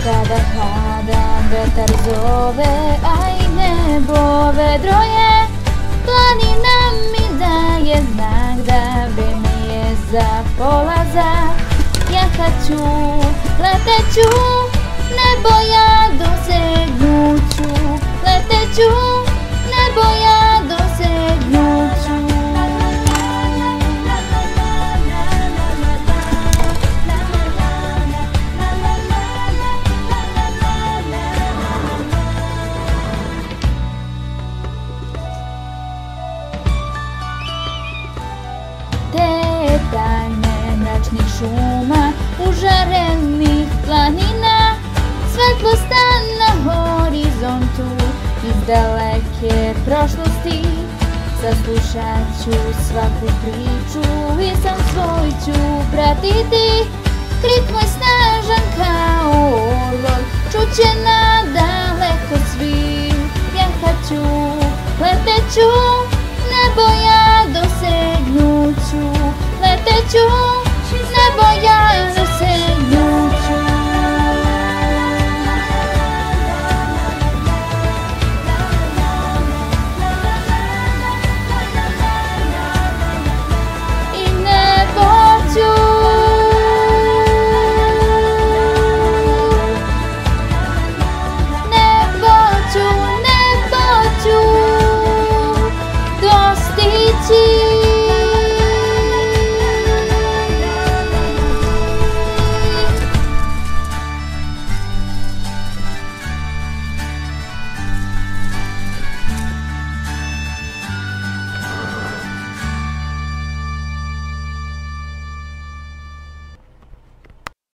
Kada hladan vetar zove, a i nebo vedro je, planina mi daje znak da vreme je za polazak. Ja haću, leteću, nebo ja dosegnuću, leteću, nebo ja dosegnuću. Te tajne mračnih šuma, užarenih planina, svetlost na horizontu iz daleke prošlosti. Saslušat ću svaku priču i sam svoj ću pratiti. Krik moj snažan kao orlog čuće nadaleko svi. Ja haću, leteću, nebo ja dosegnuću, leteću.